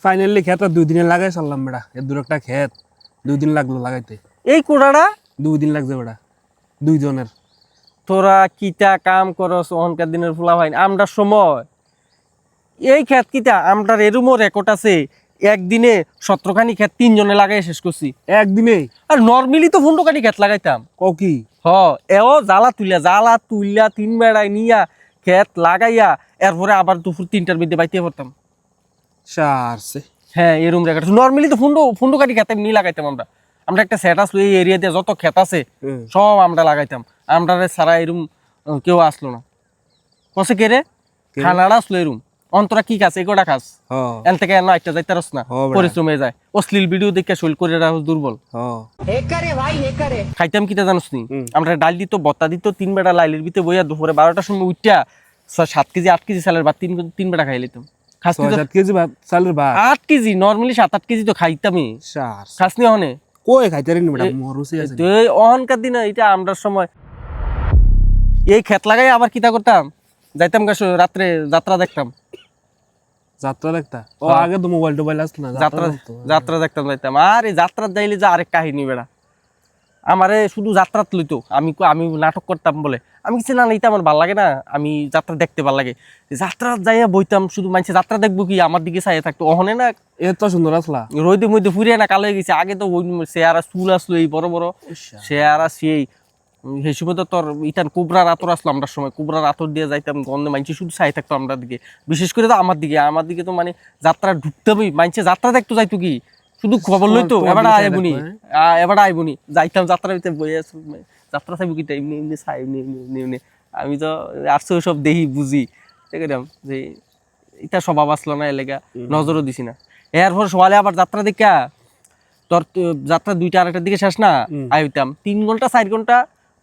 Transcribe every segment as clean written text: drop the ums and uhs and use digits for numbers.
finally খেত 2 দিনে লাগাই চললাম বেড়া এর দূর একটা খেত 2 দিন লাগলো লাগাইতে এই কোড়াটা 2 দিন লাগছে বেড়া 2 জনের তোরা কিটা কাম করস অহনকার দিনের ফুলা ভাই আমরার সময় এই ক্ষেত কিটা আমরার এরুমও রেকর্ড আছে একদিনে 17খানি ক্ষেত 3 জনে লাগাই শেষ করছি একদিনে আর নরমালি তো 15খানি ক্ষেত লাগাইতাম কও কি এও জ্বালা তুলিয়া 3 বেড়ায় নিয়া ক্ষেত লাগাইয়া এরপরে আবার দুপুর 3টার মধ্যে বাইতে পড়তাম সারছে হ্যাঁ এরকম রেকর্ড নরমালি তো ফুন্ডো কাটি ক্ষেত এমনি লাগাইতাম আমরা একটা সেট আসলো এই এরিয়াতে যত ক্ষেত আছে সব আমরা লাগাইতাম আমরা সারা এরম কেউ আসলো না কসে কে রে খানাড়া আসলো এরম অন্তরা কি খাস এগোটা খাস এন থেকে এন একটা যাইতে রস না পরিশ্রমে যায় অশ্লীল ভিডিও দেখে শৈল করে রাখো দুর্বল খাইতাম কিটা জানোস নি আমরা ডাল দিত বত্তা দিত 3 বেড়া লাইলের ভিতরে বইয়া দুপুরে 12টার সময় উঠা 7 কেজি 8 কেজি চালের ভাত 3 বেড়া খাই লিতাম খাস 7 কেজি ভাত চালের ভাত 8 কেজি নরমালি 7-8 কেজি তো খাইতামই সারছে খাস নি হনে কই খাইতে রে বেড়া মরুসি আছে তুই অহনকার দিন এটা আমরার সময় এই ক্ষেত লাগাই আবার কিটা করতাম যাইতাম রাত্রে যাত্রা দেখতাম যাত্রা দেখতা ও আগে তো মোবাইল আসতো না যাত্রা দেখতাম যাইতাম আর এই যাত্রা যাইলে যে আরেক কাহিনী বেড়া আমারে শুধু যাত্রাত লইতো আমি নাটক করতাম বলে আমি কিছু না নিতে আমার ভাল লাগে না আমি যাত্রা দেখতে ভাল লাগে যাত্রা যাইয়া বইতাম শুধু মানুষে যাত্রা দেখবো কি আমার দিকে চাইয়া থাকতো অহনে না এত সুন্দর আসলা রোদে মধ্যে ফুরিয়ে না কালো হয়ে গেছে আগে তো চেয়ারা চুল আসলো এই বড় বড় চেয়ারা সেই সেই সময় তো তোর ইটান কোবরার আতর আসলো আমরা সময় কোবরার আতর দিয়ে যাইতাম গন্ধে মাইনছে শুধু চাই থাকতো আমরা দিকে বিশেষ করে তো আমার দিকে তো মানে যাত্রা ঢুকতামই মাইনছে যাত্রা দেখতো যাইতো কি শুধু খবর লইতো এবার আইবনি যাইতাম যাত্রার ভিতরে বই যাত্রা চাইব কি এমনি এমনি চাই এমনি আমি তো আসছো সব দেখি বুঝি দেখলাম যে এটা স্বভাব আসলো না এলাকা নজরও দিছি না এরপর সকালে আবার যাত্রা দেখা তোর যাত্রা 2টা 2:30টার দিকে শেষ না আইতাম 3 ঘন্টা 4 ঘন্টা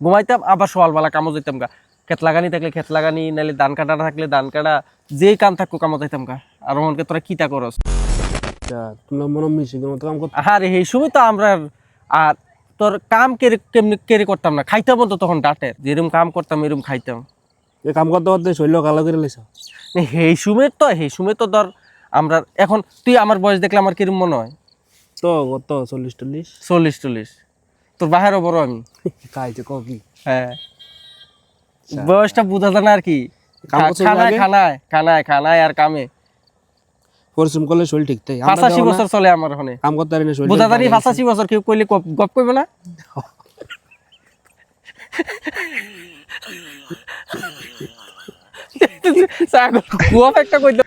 ঘুমাইতাম আবার সকালবেলা কামো যাইতাম গা ক্ষেত লাগানি থাকলে ক্ষেত লাগানি নাহলে ধান কাটা থাকলে ধান কাটা যে কাম থাকতো কামো যাইতাম গা আর ওখানকে তোরা কিটা করস তোমরা মনে মিশিংয়ের মতো কাম করতে আরে এই সময় তো আমরা আর তোর কাম কেড়ে করতাম না খাইতাম তো তখন ডাটের যেরকম কাম করতাম এরকম খাইতাম এই কাম করতে করতে শরীর কালো করে লাইছ সেই সময় তো ধর আমরা এখন তুই আমার বয়স দেখলে আমার কিরম মনে হয় তো কত 40 তোর বাহিরও বড় আমি খাইছে কফি হ্যাঁ বয়সটা বোঝা যায় না আর কি খানায় আর কামে পরিশ্রম করলে শরীর ঠিক থাকে 85 বছর চলে আমার ওখানে কাম করতে পারি না শরীর বোঝা যায় 85 বছর কেউ কইলে গপ কইবে না গপ একটা কইলো